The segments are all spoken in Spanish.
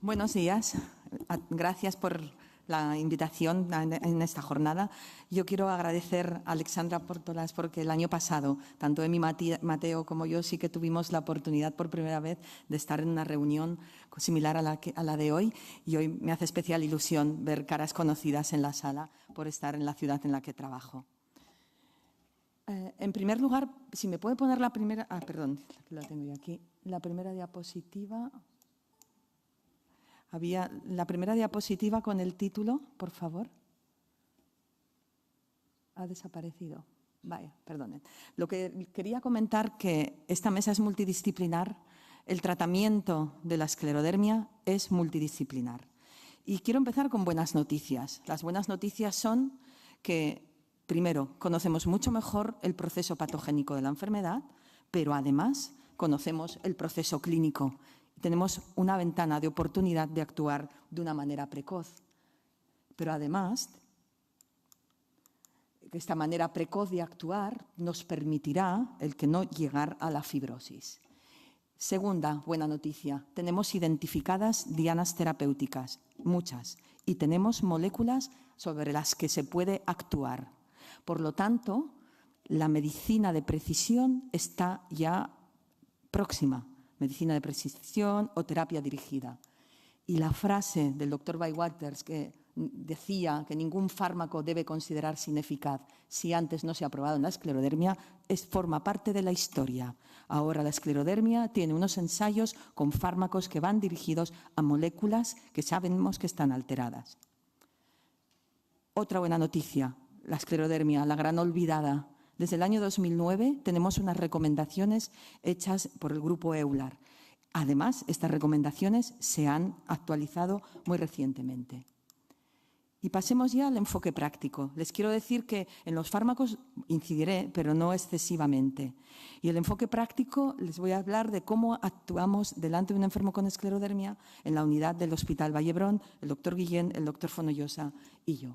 Buenos días. Gracias por la invitación en esta jornada. Yo quiero agradecer a Alexandra Portolas porque el año pasado, tanto Emi Mateo como yo, sí que tuvimos la oportunidad por primera vez de estar en una reunión similar a la de hoy, y hoy me hace especial ilusión ver caras conocidas en la sala por estar en la ciudad en la que trabajo. En primer lugar, si me puede poner la primera... perdón, la tengo yo aquí. La primera diapositiva... Había la primera diapositiva con el título, por favor. Ha desaparecido. Vaya, perdonen. Lo que quería comentar que esta mesa es multidisciplinar. El tratamiento de la esclerodermia es multidisciplinar. Y quiero empezar con buenas noticias. Las buenas noticias son que, primero, conocemos mucho mejor el proceso patogénico de la enfermedad, pero además conocemos el proceso clínico. Tenemos una ventana de oportunidad de actuar de una manera precoz. Pero además, esta manera precoz de actuar nos permitirá el que no llegar a la fibrosis. Segunda buena noticia, tenemos identificadas dianas terapéuticas, muchas, y tenemos moléculas sobre las que se puede actuar. Por lo tanto, la medicina de precisión está ya próxima. Medicina de precisión o terapia dirigida. Y la frase del doctor Bywaters que decía que ningún fármaco debe considerarse ineficaz si antes no se ha probado en la esclerodermia forma parte de la historia. Ahora la esclerodermia tiene unos ensayos con fármacos que van dirigidos a moléculas que sabemos que están alteradas. Otra buena noticia, la esclerodermia, la gran olvidada. Desde el año 2009 tenemos unas recomendaciones hechas por el grupo EULAR. Además, estas recomendaciones se han actualizado muy recientemente. Y pasemos ya al enfoque práctico. Les quiero decir que en los fármacos incidiré, pero no excesivamente. Y el enfoque práctico, les voy a hablar de cómo actuamos delante de un enfermo con esclerodermia en la unidad del Hospital Vallebrón, el doctor Guillén, el doctor Fonollosa y yo.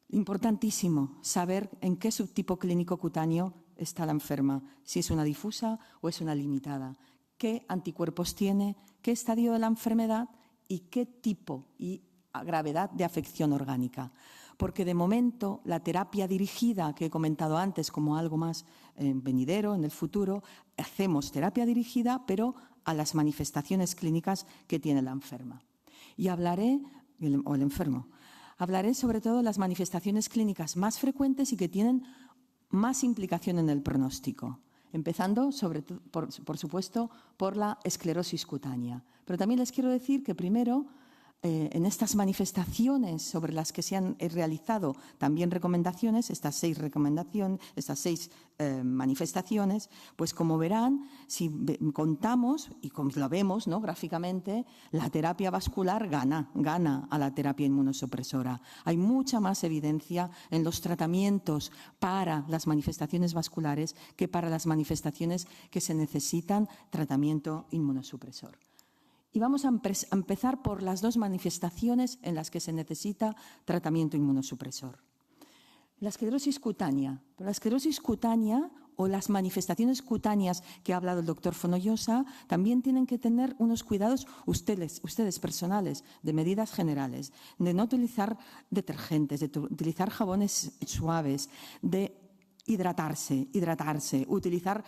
Importantísimo saber en qué subtipo clínico cutáneo está la enferma, si es una difusa o es una limitada, qué anticuerpos tiene, qué estadio de la enfermedad y qué tipo y gravedad de afección orgánica. Porque de momento la terapia dirigida que he comentado antes como algo más venidero en el futuro, hacemos terapia dirigida pero a las manifestaciones clínicas que tiene la enferma. Y hablaré, o el enfermo, hablaré sobre todo de las manifestaciones clínicas más frecuentes y que tienen más implicación en el pronóstico, empezando, por supuesto, por la esclerosis cutánea. Pero también les quiero decir que primero, en estas manifestaciones sobre las que se han realizado también recomendaciones, estas seis manifestaciones, pues como verán, si contamos y como lo vemos, ¿no?, gráficamente, la terapia vascular gana a la terapia inmunosupresora. Hay mucha más evidencia en los tratamientos para las manifestaciones vasculares que para las manifestaciones que se necesitan tratamiento inmunosupresor. Y vamos a empezar por las dos manifestaciones en las que se necesita tratamiento inmunosupresor. La esclerosis cutánea. La esclerosis cutánea o las manifestaciones cutáneas que ha hablado el doctor Fonollosa también tienen que tener unos cuidados ustedes personales, de medidas generales, de no utilizar detergentes, de utilizar jabones suaves, de hidratarse, utilizar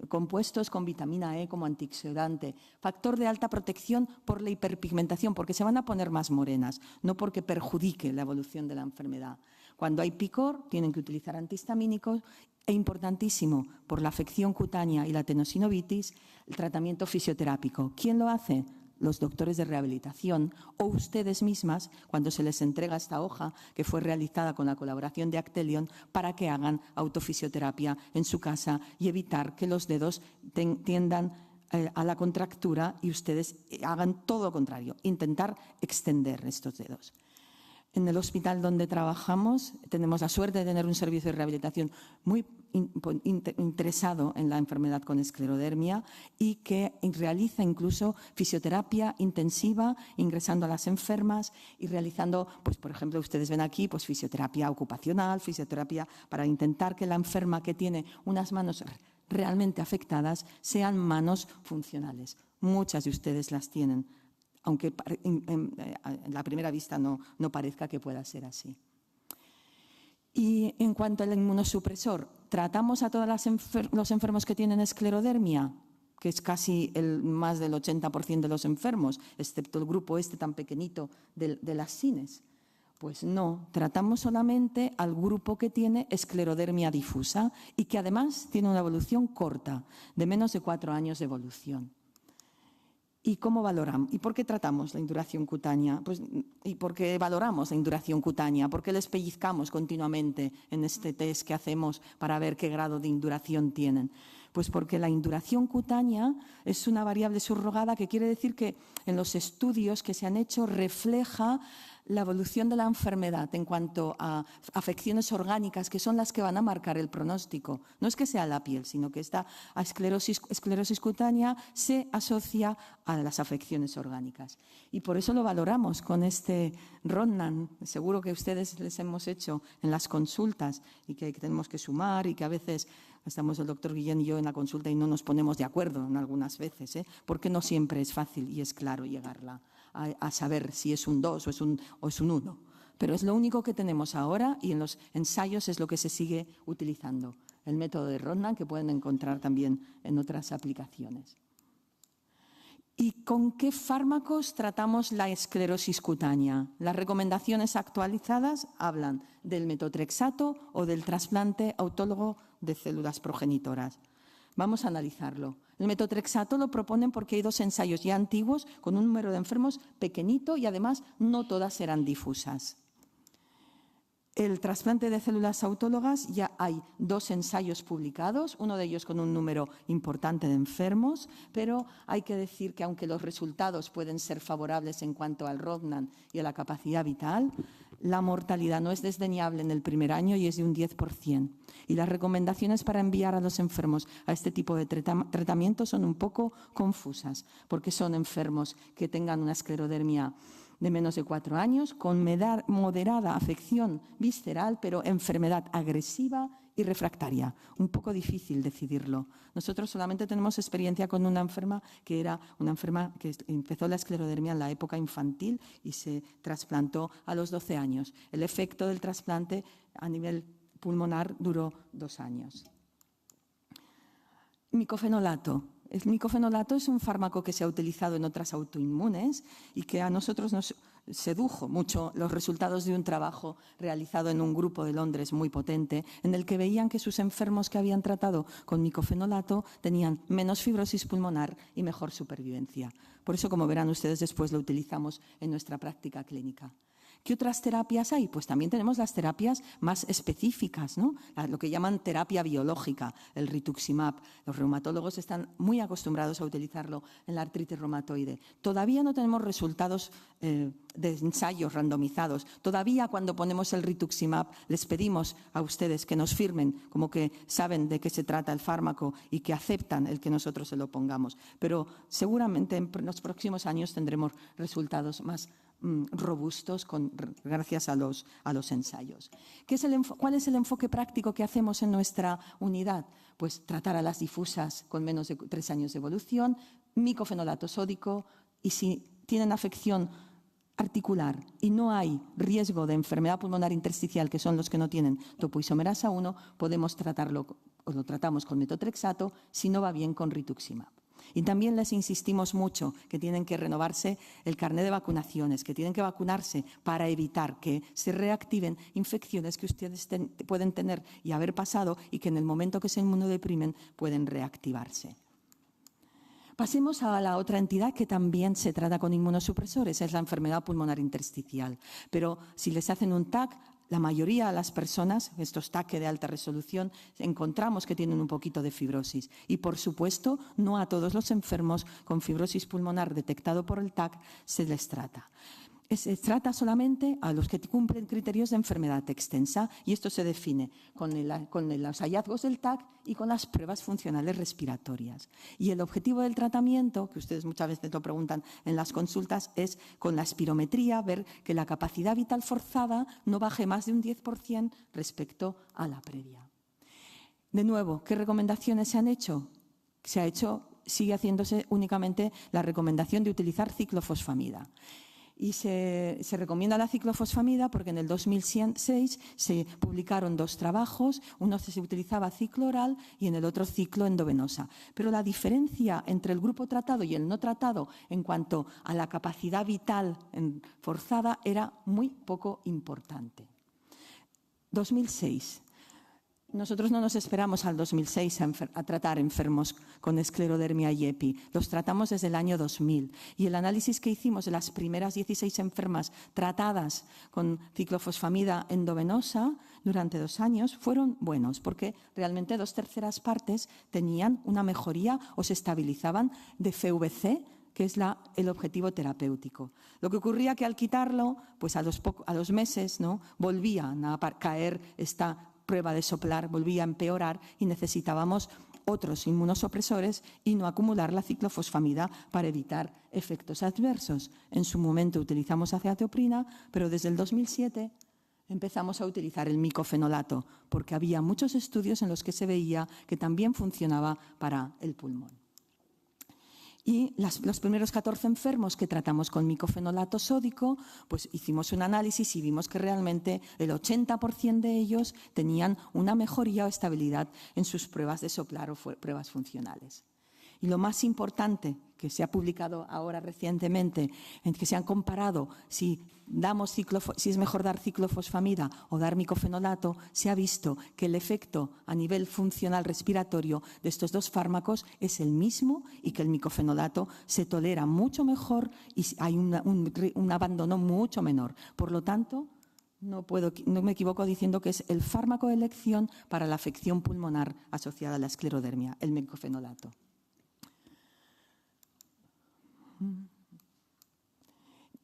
compuestos con vitamina E como antioxidante, factor de alta protección por la hiperpigmentación, porque se van a poner más morenas, no porque perjudique la evolución de la enfermedad. Cuando hay picor, tienen que utilizar antihistamínicos e, importantísimo, por la afección cutánea y la tenosinovitis, el tratamiento fisioterápico. ¿Quién lo hace? Los doctores de rehabilitación o ustedes mismas cuando se les entrega esta hoja que fue realizada con la colaboración de Actelion para que hagan autofisioterapia en su casa y evitar que los dedos tiendan a la contractura y ustedes hagan todo lo contrario, intentar extender estos dedos. En el hospital donde trabajamos tenemos la suerte de tener un servicio de rehabilitación muy interesado en la enfermedad con esclerodermia y que realiza incluso fisioterapia intensiva ingresando a las enfermas y realizando, pues por ejemplo, ustedes ven aquí, pues fisioterapia ocupacional, fisioterapia para intentar que la enferma que tiene unas manos realmente afectadas sean manos funcionales. Muchas de ustedes las tienen aunque en la primera vista no parezca que pueda ser así. Y en cuanto al inmunosupresor, ¿tratamos a todos los enfermos que tienen esclerodermia? Que es casi más del 80% de los enfermos, excepto el grupo tan pequeñito de las SINES. Pues no, tratamos solamente al grupo que tiene esclerodermia difusa y que además tiene una evolución corta, de menos de 4 años de evolución. ¿Y cómo valoramos? ¿Y por qué tratamos la induración cutánea? Pues, ¿y por qué valoramos la induración cutánea? ¿Por qué les pellizcamos continuamente en este test que hacemos para ver qué grado de induración tienen? Pues porque la induración cutánea es una variable subrogada que quiere decir que en los estudios que se han hecho refleja la evolución de la enfermedad en cuanto a afecciones orgánicas, que son las que van a marcar el pronóstico. No es que sea la piel, sino que esta esclerosis cutánea se asocia a las afecciones orgánicas. Y por eso lo valoramos con este Rodnan. Seguro que ustedes les hemos hecho en las consultas y que tenemos que sumar y que a veces estamos el doctor Guillén y yo en la consulta y no nos ponemos de acuerdo en algunas veces, porque no siempre es fácil y es claro llegarla a saber si es un 2 o es un 1. Pero es lo único que tenemos ahora y en los ensayos es lo que se sigue utilizando. El método de Rodnan, que pueden encontrar también en otras aplicaciones. ¿Y con qué fármacos tratamos la esclerosis cutánea? Las recomendaciones actualizadas hablan del metotrexato o del trasplante autólogo de células progenitoras. Vamos a analizarlo. El metotrexato lo proponen porque hay 2 ensayos ya antiguos con un número de enfermos pequeñito y además no todas eran difusas. El trasplante de células autólogas ya hay 2 ensayos publicados, uno de ellos con un número importante de enfermos, pero hay que decir que aunque los resultados pueden ser favorables en cuanto al Rodnan y a la capacidad vital, la mortalidad no es desdeñable en el primer año y es de un 10%. Y las recomendaciones para enviar a los enfermos a este tipo de tratamiento son un poco confusas, porque son enfermos que tengan una esclerodermia de menos de 4 años, con moderada afección visceral, pero enfermedad agresiva y refractaria. Un poco difícil decidirlo. Nosotros solamente tenemos experiencia con una enferma que era una enferma que empezó la esclerodermia en la época infantil y se trasplantó a los 12 años. El efecto del trasplante a nivel pulmonar duró 2 años. Micofenolato. El micofenolato es un fármaco que se ha utilizado en otras autoinmunes y que a nosotros nos sedujo mucho los resultados de un trabajo realizado en un grupo de Londres muy potente, en el que veían que sus enfermos que habían tratado con micofenolato tenían menos fibrosis pulmonar y mejor supervivencia. Por eso, como verán ustedes, después lo utilizamos en nuestra práctica clínica. ¿Qué otras terapias hay? Pues también tenemos las terapias más específicas, ¿no? Lo que llaman terapia biológica, el rituximab. Los reumatólogos están muy acostumbrados a utilizarlo en la artritis reumatoide. Todavía no tenemos resultados de ensayos randomizados. Todavía cuando ponemos el rituximab les pedimos a ustedes que nos firmen como que saben de qué se trata el fármaco y que aceptan el que nosotros se lo pongamos. Pero seguramente en los próximos años tendremos resultados más robustos gracias a los ensayos. ¿Cuál es el enfoque práctico que hacemos en nuestra unidad? Pues tratar a las difusas con menos de 3 años de evolución, micofenolato sódico, y si tienen afección articular y no hay riesgo de enfermedad pulmonar intersticial, que son los que no tienen topoisomerasa 1, podemos tratarlo, o lo tratamos con metotrexato, si no va bien con rituximab. Y también les insistimos mucho que tienen que renovarse el carnet de vacunaciones, que tienen que vacunarse para evitar que se reactiven infecciones que ustedes pueden tener y haber pasado y que en el momento que se inmunodeprimen pueden reactivarse. Pasemos a la otra entidad que también se trata con inmunosupresores, es la enfermedad pulmonar intersticial. Pero si les hacen un TAC, la mayoría de las personas, estos TAC de alta resolución, encontramos que tienen un poquito de fibrosis. Y, por supuesto, no a todos los enfermos con fibrosis pulmonar detectado por el TAC se les trata. Se trata solamente a los que cumplen criterios de enfermedad extensa y esto se define con los hallazgos del TAC y con las pruebas funcionales respiratorias. Y el objetivo del tratamiento, que ustedes muchas veces lo preguntan en las consultas, es con la espirometría ver que la capacidad vital forzada no baje más de un 10% respecto a la previa. De nuevo, ¿qué recomendaciones se han hecho? Se ha hecho sigue haciéndose únicamente la recomendación de utilizar ciclofosfamida. Y se recomienda la ciclofosfamida porque en el 2006 se publicaron 2 trabajos, uno se utilizaba ciclo oral y en el otro ciclo endovenosa. Pero la diferencia entre el grupo tratado y el no tratado en cuanto a la capacidad vital forzada era muy poco importante. 2006. Nosotros no nos esperamos al 2006 a tratar enfermos con esclerodermia y EPI. Los tratamos desde el año 2000. Y el análisis que hicimos de las primeras 16 enfermas tratadas con ciclofosfamida endovenosa durante 2 años fueron buenos, porque realmente 2/3 partes tenían una mejoría o se estabilizaban de FVC, que es el objetivo terapéutico. Lo que ocurría que al quitarlo, pues a los meses, ¿no?, volvían a caer esta prueba de soplar, volvía a empeorar y necesitábamos otros inmunosupresores y no acumular la ciclofosfamida para evitar efectos adversos. En su momento utilizamos azathioprina, pero desde el 2007 empezamos a utilizar el micofenolato porque había muchos estudios en los que se veía que también funcionaba para el pulmón. Y los primeros 14 enfermos que tratamos con micofenolato sódico, pues hicimos un análisis y vimos que realmente el 80% de ellos tenían una mejoría o estabilidad en sus pruebas de soplar o pruebas funcionales. Y lo más importante que se ha publicado ahora recientemente, en que se han comparado si es mejor dar ciclofosfamida o dar micofenolato, se ha visto que el efecto a nivel funcional respiratorio de estos 2 fármacos es el mismo y que el micofenolato se tolera mucho mejor y hay un abandono mucho menor. Por lo tanto, no me equivoco diciendo que es el fármaco de elección para la afección pulmonar asociada a la esclerodermia, el micofenolato.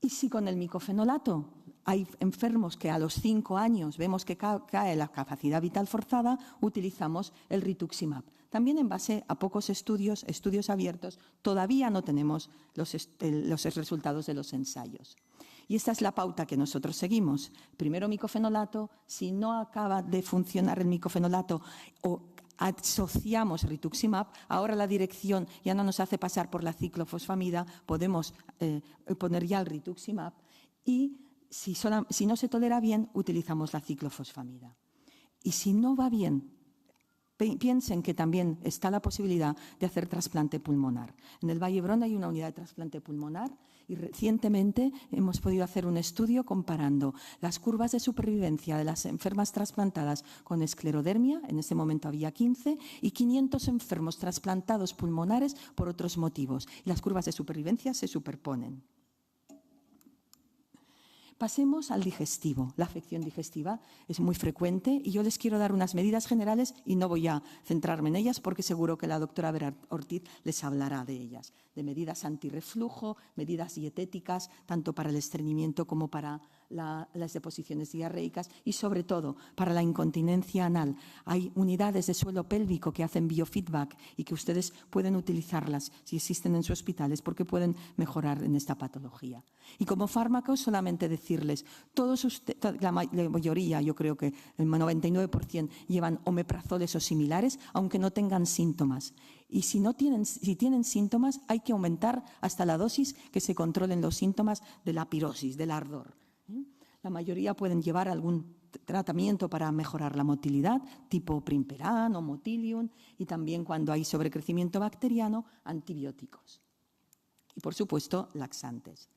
Y si con el micofenolato hay enfermos que a los 5 años vemos que cae la capacidad vital forzada, utilizamos el rituximab. También en base a pocos estudios abiertos, todavía no tenemos los resultados de los ensayos. Y esta es la pauta que nosotros seguimos. Primero micofenolato, si no acaba de funcionar el micofenolato o asociamos rituximab, ahora la dirección ya no nos hace pasar por la ciclofosfamida, podemos poner ya el rituximab y si no se tolera bien, utilizamos la ciclofosfamida. Y si no va bien, piensen que también está la posibilidad de hacer trasplante pulmonar. En el Valle d'Hebron hay una unidad de trasplante pulmonar y recientemente hemos podido hacer un estudio comparando las curvas de supervivencia de las enfermas trasplantadas con esclerodermia, en ese momento había 15, y 500 enfermos trasplantados pulmonares por otros motivos. Y las curvas de supervivencia se superponen. Pasemos al digestivo. La afección digestiva es muy frecuente y yo les quiero dar unas medidas generales y no voy a centrarme en ellas porque seguro que la doctora Vera Ortiz les hablará de ellas. De medidas antirreflujo, medidas dietéticas, tanto para el estreñimiento como para las deposiciones diarreicas y sobre todo para la incontinencia anal. Hay unidades de suelo pélvico que hacen biofeedback y que ustedes pueden utilizarlas si existen en sus hospitales porque pueden mejorar en esta patología. Y como fármacos solamente decirles, la mayoría, yo creo que el 99% llevan omeprazoles o similares, aunque no tengan síntomas. Y si tienen síntomas, hay que aumentar hasta la dosis que se controlen los síntomas de la pirosis, del ardor. La mayoría pueden llevar algún tratamiento para mejorar la motilidad, tipo Primperan o Motilium, y también cuando hay sobrecrecimiento bacteriano, antibióticos. Y, por supuesto, laxantes.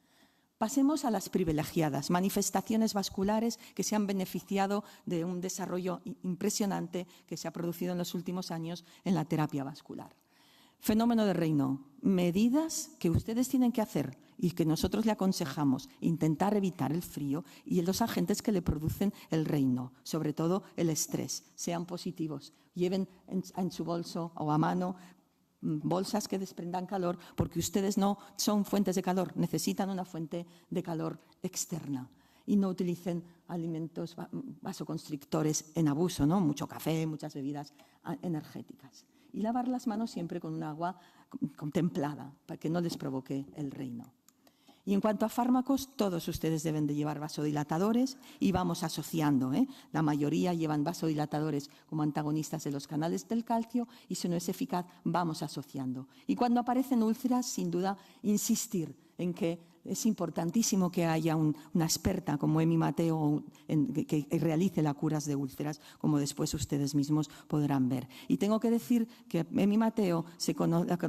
Pasemos a las privilegiadas, manifestaciones vasculares que se han beneficiado de un desarrollo impresionante que se ha producido en los últimos años en la terapia vascular. Fenómeno de Raynaud, medidas que ustedes tienen que hacer y que nosotros le aconsejamos, intentar evitar el frío y los agentes que le producen el Raynaud, sobre todo el estrés, sean positivos, lleven en su bolso o a mano bolsas que desprendan calor porque ustedes no son fuentes de calor, necesitan una fuente de calor externa. Y no utilicen alimentos vasoconstrictores en abuso, ¿no? Mucho café, muchas bebidas energéticas. Y lavar las manos siempre con un agua templada para que no les provoque el Raynaud. Y en cuanto a fármacos, todos ustedes deben de llevar vasodilatadores y vamos asociando. La mayoría llevan vasodilatadores como antagonistas de los canales del calcio y si no es eficaz, vamos asociando. Y cuando aparecen úlceras, sin duda, insistir en que es importantísimo que haya una experta como Emi Mateo que realice las curas de úlceras, como después ustedes mismos podrán ver. Y tengo que decir que Emi Mateo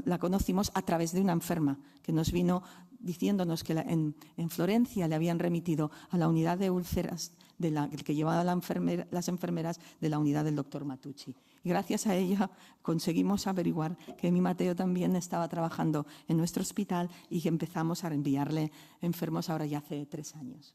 la conocimos a través de una enferma que nos vino diciéndonos que en Florencia le habían remitido a la unidad de úlceras que llevaba las enfermeras de la unidad del doctor Matucci. Y gracias a ella conseguimos averiguar que Emi Mateo también estaba trabajando en nuestro hospital y que empezamos a enviarle enfermos ahora ya hace 3 años.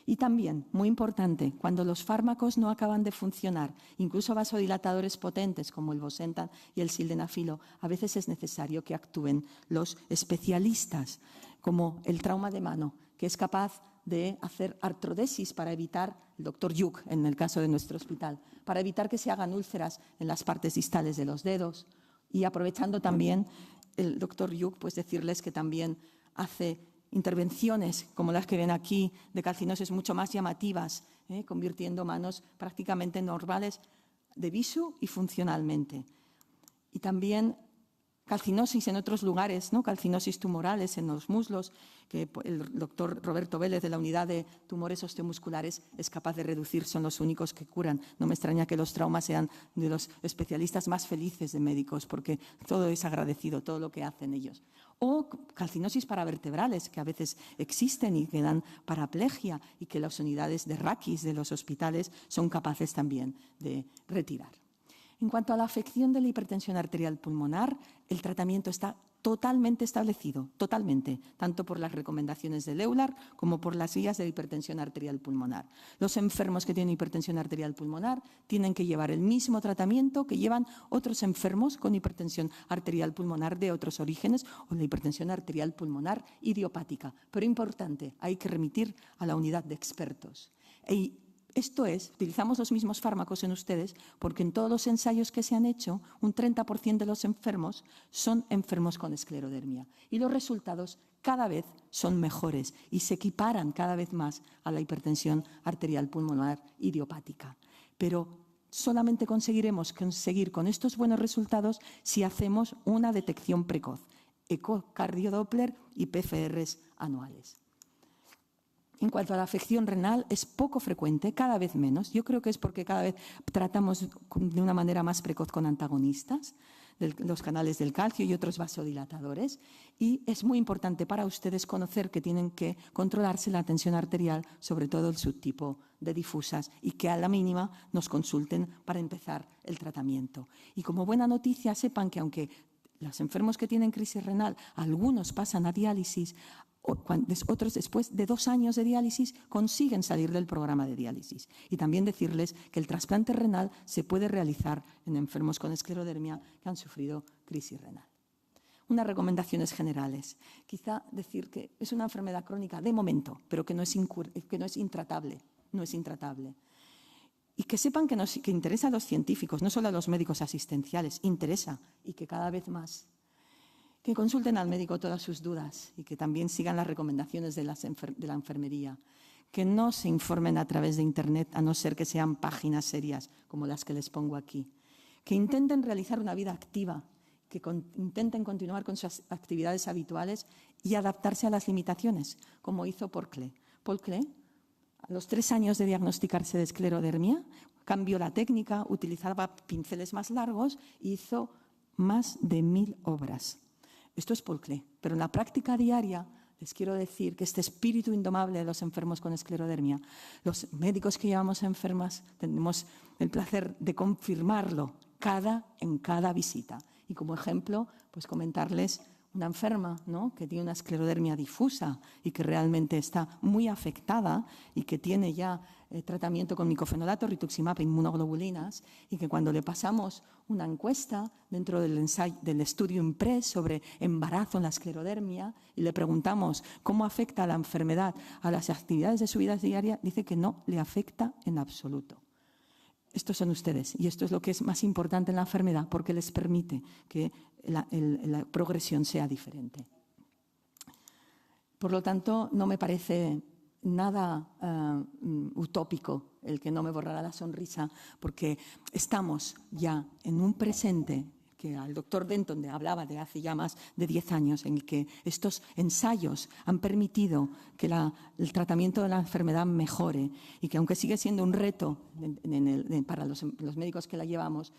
Y también, muy importante, cuando los fármacos no acaban de funcionar, incluso vasodilatadores potentes como el Bosentan y el sildenafilo, a veces es necesario que actúen los especialistas, como el trauma de mano, que es capaz de hacer artrodesis para evitar, el doctor Yuk, en el caso de nuestro hospital, para evitar que se hagan úlceras en las partes distales de los dedos. Y aprovechando también el doctor Yuk, pues decirles que también hace intervenciones como las que ven aquí de calcinosis mucho más llamativas, convirtiendo manos prácticamente normales de visu y funcionalmente. Y también calcinosis en otros lugares, ¿no? Calcinosis tumorales en los muslos, que el doctor Roberto Vélez de la unidad de tumores osteomusculares es capaz de reducir, son los únicos que curan. No me extraña que los traumas sean de los especialistas más felices de médicos, porque todo es agradecido, todo lo que hacen ellos. O calcinosis paravertebrales, que a veces existen y que dan paraplegia y que las unidades de raquis de los hospitales son capaces también de retirar. En cuanto a la afección de la hipertensión arterial pulmonar, el tratamiento está totalmente establecido, totalmente, tanto por las recomendaciones del EULAR como por las guías de hipertensión arterial pulmonar. Los enfermos que tienen hipertensión arterial pulmonar tienen que llevar el mismo tratamiento que llevan otros enfermos con hipertensión arterial pulmonar de otros orígenes o la hipertensión arterial pulmonar idiopática. Pero importante, hay que remitir a la unidad de expertos. Esto es, utilizamos los mismos fármacos en ustedes porque en todos los ensayos que se han hecho, un 30% de los enfermos son enfermos con esclerodermia. Y los resultados cada vez son mejores y se equiparan cada vez más a la hipertensión arterial pulmonar idiopática. Pero solamente conseguiremos conseguir con estos buenos resultados si hacemos una detección precoz, ecocardidoppler y PCRs anuales. En cuanto a la afección renal, es poco frecuente, cada vez menos. Yo creo que es porque cada vez tratamos de una manera más precoz con antagonistas, los canales del calcio y otros vasodilatadores. Y es muy importante para ustedes conocer que tienen que controlarse la tensión arterial, sobre todo el subtipo de difusas, y que a la mínima nos consulten para empezar el tratamiento. Y como buena noticia, sepan que aunque los enfermos que tienen crisis renal, algunos pasan a diálisis, otros después de 2 años de diálisis consiguen salir del programa de diálisis. Y también decirles que el trasplante renal se puede realizar en enfermos con esclerodermia que han sufrido crisis renal. Unas recomendaciones generales. Quizá decir que es una enfermedad crónica de momento, pero que no es intratable. No es intratable. Y que sepan que interesa a los científicos, no solo a los médicos asistenciales, interesa y que cada vez más. Que consulten al médico todas sus dudas y que también sigan las recomendaciones de la enfermería. Que no se informen a través de Internet, a no ser que sean páginas serias como las que les pongo aquí. Que intenten realizar una vida activa, que intenten continuar con sus actividades habituales y adaptarse a las limitaciones, como hizo Paul Klee. Paul Klee, a los 3 años de diagnosticarse de esclerodermia, cambió la técnica, utilizaba pinceles más largos e hizo más de 1000 obras. Esto es Paul Klee, pero en la práctica diaria les quiero decir que este espíritu indomable de los enfermos con esclerodermia, los médicos que llevamos enfermas tenemos el placer de confirmarlo en cada visita. Y como ejemplo, pues comentarles una enferma, ¿no?, que tiene una esclerodermia difusa y que realmente está muy afectada y que tiene ya tratamiento con micofenolato, rituximab e inmunoglobulinas, y que cuando le pasamos una encuesta dentro del estudio IMPRES sobre embarazo en la esclerodermia y le preguntamos cómo afecta la enfermedad a las actividades de su vida diaria, dice que no le afecta en absoluto. Estos son ustedes y esto es lo que es más importante en la enfermedad porque les permite que la progresión sea diferente. Por lo tanto, no me parece nada utópico el que no me borrara la sonrisa, porque estamos ya en un presente que el doctor Denton hablaba de hace ya más de 10 años, en el que estos ensayos han permitido que el tratamiento de la enfermedad mejore y que, aunque sigue siendo un reto para los médicos que la llevamos,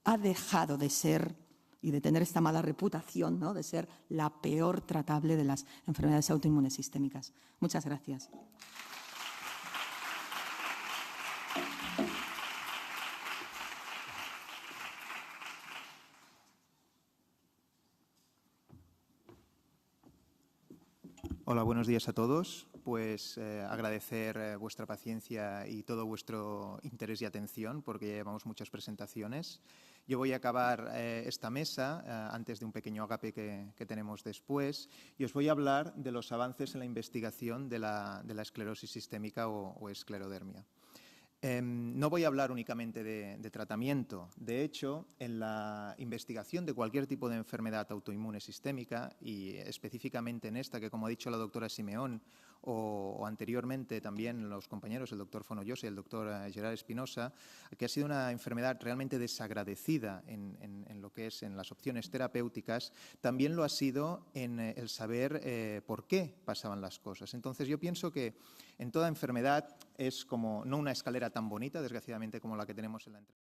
ha dejado de ser y de tener esta mala reputación, ¿no?, de ser la peor tratable de las enfermedades autoinmunes sistémicas. Muchas gracias. Hola, buenos días a todos. Pues agradecer vuestra paciencia y todo vuestro interés y atención, porque ya llevamos muchas presentaciones. Yo voy a acabar esta mesa antes de un pequeño agape que tenemos después, y os voy a hablar de los avances en la investigación de la esclerosis sistémica o esclerodermia. No voy a hablar únicamente de tratamiento. De hecho, en la investigación de cualquier tipo de enfermedad autoinmune sistémica, y específicamente en esta, que como ha dicho la doctora Simeón, o anteriormente también los compañeros, el doctor Fonollosa y el doctor Gerard Espinosa, que ha sido una enfermedad realmente desagradecida en lo que es en las opciones terapéuticas, también lo ha sido en el saber por qué pasaban las cosas. Entonces, yo pienso que en toda enfermedad es como no una escalera tan bonita, desgraciadamente, como la que tenemos en la entrevista.